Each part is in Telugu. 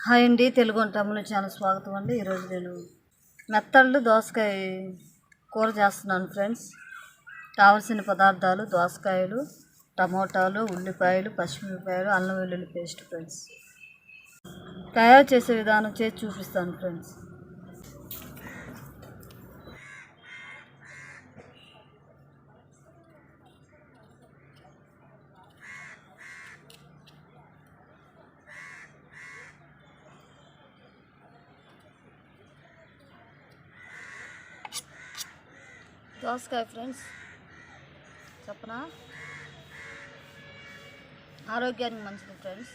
హాయ్ అండి, తెలుగు వంటలు చాలా స్వాగతం అండి. ఈరోజు నేను మెత్తళ్ళు దోసకాయ కూర చేస్తున్నాను ఫ్రెండ్స్. కావలసిన పదార్థాలు: దోసకాయలు, టమోటాలు, ఉల్లిపాయలు, పచ్చిమిరపకాయలు, అల్లం వెల్లుల్లి పేస్ట్ ఫ్రెండ్స్. తయారు చేసే విధానం చేసి చూపిస్తాను ఫ్రెండ్స్. దోసకాయ ఫ్రెండ్స్ చెప్పనా, ఆరోగ్యానికి మంచిది ఫ్రెండ్స్.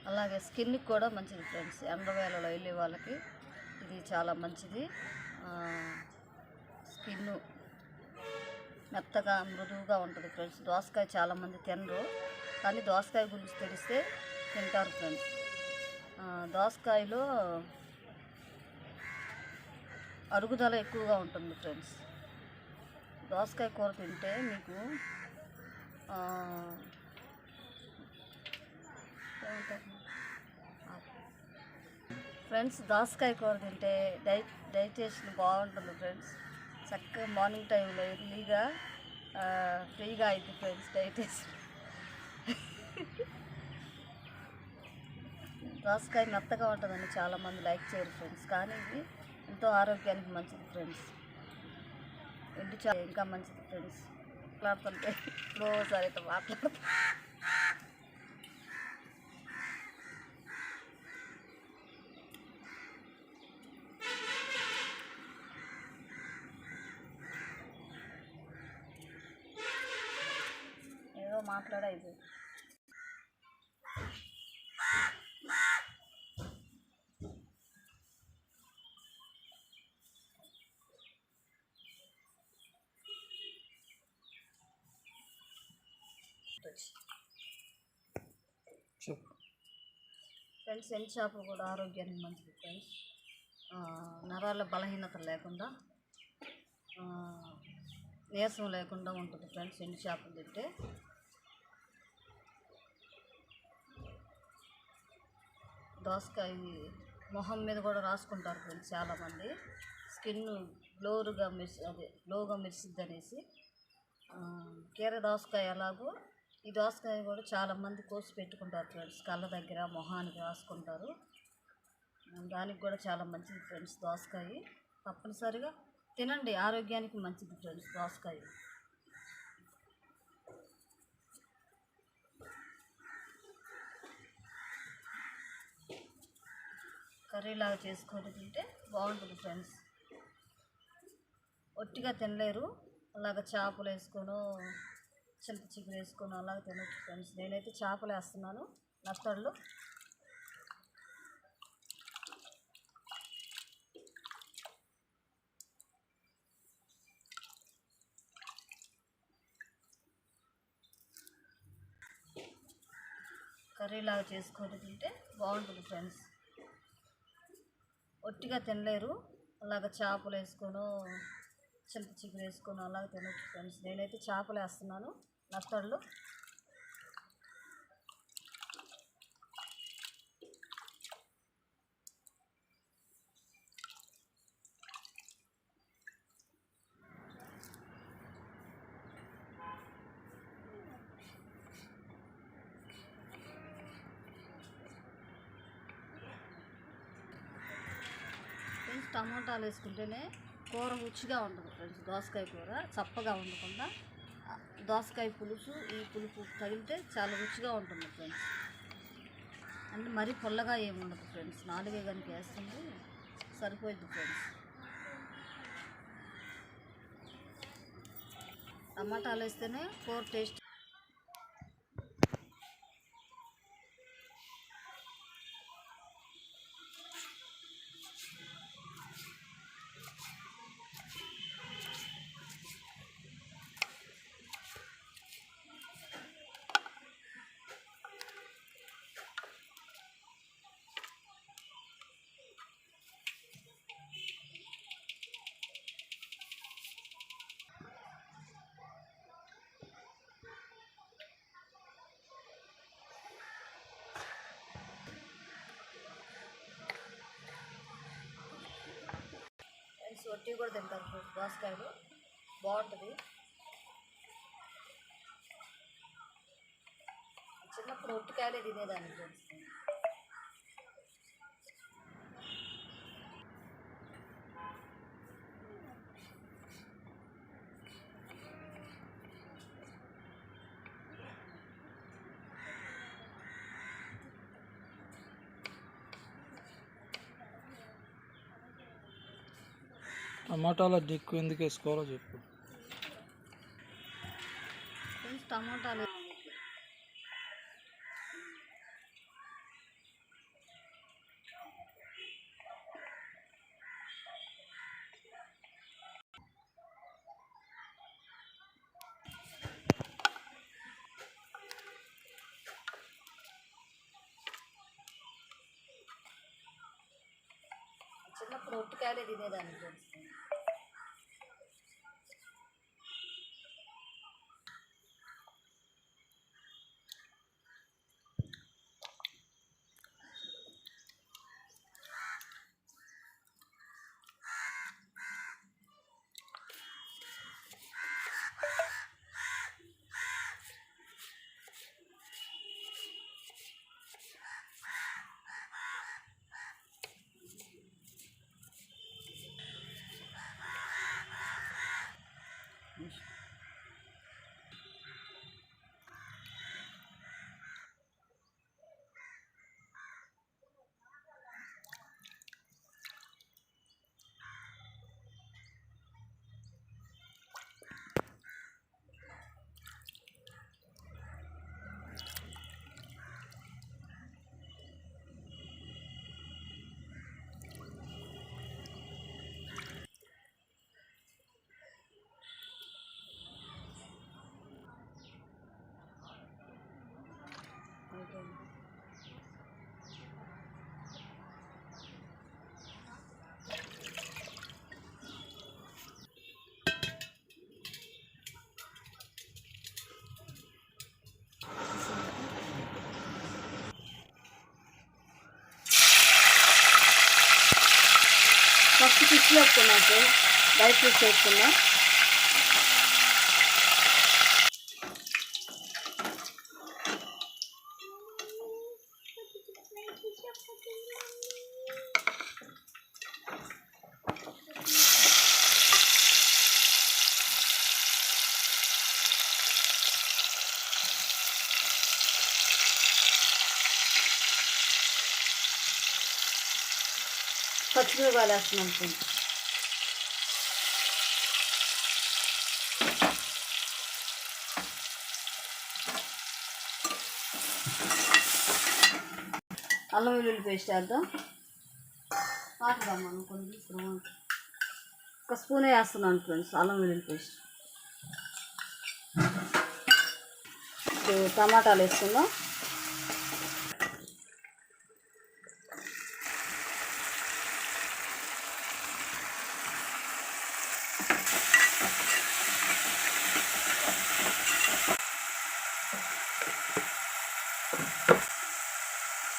అలాగే స్కిన్కి కూడా మంచిది ఫ్రెండ్స్. ఎండవేళలో వెళ్ళే వాళ్ళకి ఇది చాలా మంచిది. స్కిన్ మెత్తగా మృదువుగా ఉంటుంది ఫ్రెండ్స్. దోసకాయ చాలామంది తినరు, కానీ దోసకాయ గురించి తెలిస్తే తింటారు ఫ్రెండ్స్. దోసకాయలో అరుగుదల ఎక్కువగా ఉంటుంది ఫ్రెండ్స్. దోసకాయ కూర తింటే మీకు ఫ్రెండ్స్, దోసకాయ కూర తింటే డైజెషన్ బాగుంటుంది ఫ్రెండ్స్. చక్కగా మార్నింగ్ టైంలో ఎర్లీగా ఫ్రీగా అవుతుంది ఫ్రెండ్స్ డైజెషన్. దోసకాయ మెత్తగా ఉంటుందని చాలామంది లైక్ చేయరు ఫ్రెండ్స్, కానీ ఇది ఎంతో ఆరోగ్యానికి మంచిది ఫ్రెండ్స్. ఎండు ఇంకా మంచిది ఫ్రెండ్స్. మాట్లాడుతుంటే సరే మాట్లాడుతా. ఏదో మాట్లాడైతే ఫ్రెండ్స్. ఎండు చేప కూడా ఆరోగ్యానికి మంచిది ఫ్రెండ్స్. నరాల బలహీనత లేకుండా, నీరసం లేకుండా ఉంటుంది ఫ్రెండ్స్ ఎండు చేపలు తింటే. దోసకాయ మొహం మీద కూడా రాసుకుంటారు ఫ్రెండ్స్ చాలామంది. స్కిన్ గ్లోగా మెరిసిద్ది అనేసి. కీర దోసకాయ ఎలాగో ఈ దోసకాయ కూడా చాలామంది కోసి పెట్టుకుంటారు ఫ్రెండ్స్. కళ్ళ దగ్గర మొహానికి రాసుకుంటారు. దానికి కూడా చాలా మంచిది ఫ్రెండ్స్ దోసకాయ. తప్పనిసరిగా తినండి, ఆరోగ్యానికి మంచిది ఫ్రెండ్స్ దోసకాయ. కర్రీలాగా చేసుకొని తింటే బాగుంటుంది ఫ్రెండ్స్. ఒట్టిగా తినలేరు, అలాగ చేపలు వేసుకొని చింత చిగురు వేసుకొని అలాగ తినచ్చు ఫ్రెండ్స్. నేనైతే చేపలు వేస్తున్నాను, నత్తళ్ళు. కర్రీలాగా చేసుకొని తింటే బాగుంటుంది ఫ్రెండ్స్. ఒట్టిగా తినలేరు, అలాగ చేపలు వేసుకొని చింత చిగురు వేసుకొని అలాగ తినచ్చు ఫ్రెండ్స్. నేనైతే చేపలు వేస్తున్నాను, నత్తళ్ళు. టమాటాలు వేసుకుంటేనే కూర రుచిగా ఉంటుంది ఫ్రెండ్స్. దోసకాయ కూర చప్పగా ఉండకుండా దోసకాయ పులుసు ఈ పులుపు తగిలితే చాలా రుచిగా ఉంటుంది ఫ్రెండ్స్. అంటే మరీ పుల్లగా ఏమి ఉండదు ఫ్రెండ్స్. 4 కనుక వేస్తుంది సరిపోయింది ఫ్రెండ్స్. టమాటాలు వేస్తేనే కూర టేస్ట్. రొట్టి కూడా తింటారు ఫ్రెండ్స్. దోసకాయలు బాగుంటుంది. చిన్నప్పుడు రొట్టికాయలే తినేదాన్ని ఫ్రెండ్స్. టమాటాలు ఎక్కువ ఎందుకు వేసుకోవాలో చెప్పు. టమాటాలు చిన్నప్పుడు రొట్టికాయలే తినేదాన్ని ఫ్రెండ్స్. ఫస్ట్ ఫిష్లు వేసుకున్నాం ఫ్రెండ్స్. డ్రై ఫ్రూట్స్ వేసుకున్నాం. పచ్చిమిరపకాయలు వేస్తున్నాం ఫ్రెండ్స్. అల్లం వెల్లుల్లి పేస్ట్ వేద్దాం. పాకుదాం మనం కొంచెం. ఒక స్పూనే వేస్తున్నాను ఫ్రెండ్స్ అల్లం వెల్లుల్లి పేస్ట్. టమాటాలు వేసుకుందాం.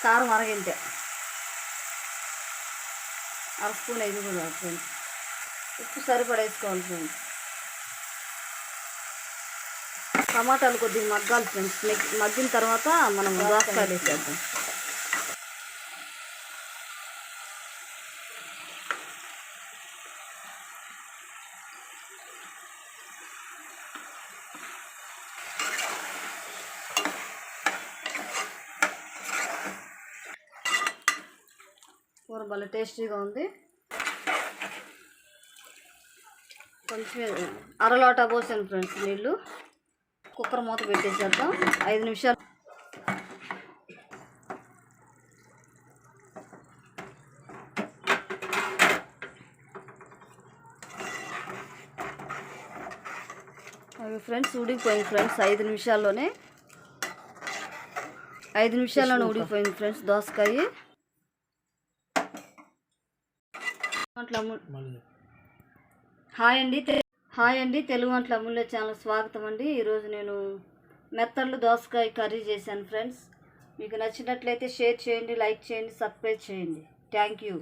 కారం అరగింటే అర స్పూన్ ఇది కూడా ఫ్రెండ్స్. ఉప్పు సరిపడేసుకోవాలి ఫ్రెండ్స్. టమాటాలు కొద్దిగా మగ్గాలి ఫ్రెండ్స్. మగ్గిన తర్వాత మనం దోసకాయలు వేసేద్దాం. కూర భలే టేస్టీగా ఉంది. కొంచెం అరలోటా పోసాను ఫ్రెండ్స్ నీళ్ళు. కుక్కర్ మూత పెట్టేసేద్దాం 5 నిమిషాలు. అవి ఫ్రెండ్స్ ఉడికిపోయింది ఫ్రెండ్స్. 5 నిమిషాల్లోనే ఉడికిపోయింది ఫ్రెండ్స్ దోసకాయ. హాయ్ అండి, తెలుగు వంటల అమూల్య ఛానల్ స్వాగతం అండి. ఈరోజు నేను మెత్తళ్ళు దోసకాయ కర్రీ చేశాను ఫ్రెండ్స్. మీకు నచ్చినట్లయితే షేర్ చేయండి, లైక్ చేయండి, సబ్స్క్రైబ్ చేయండి. Thank you.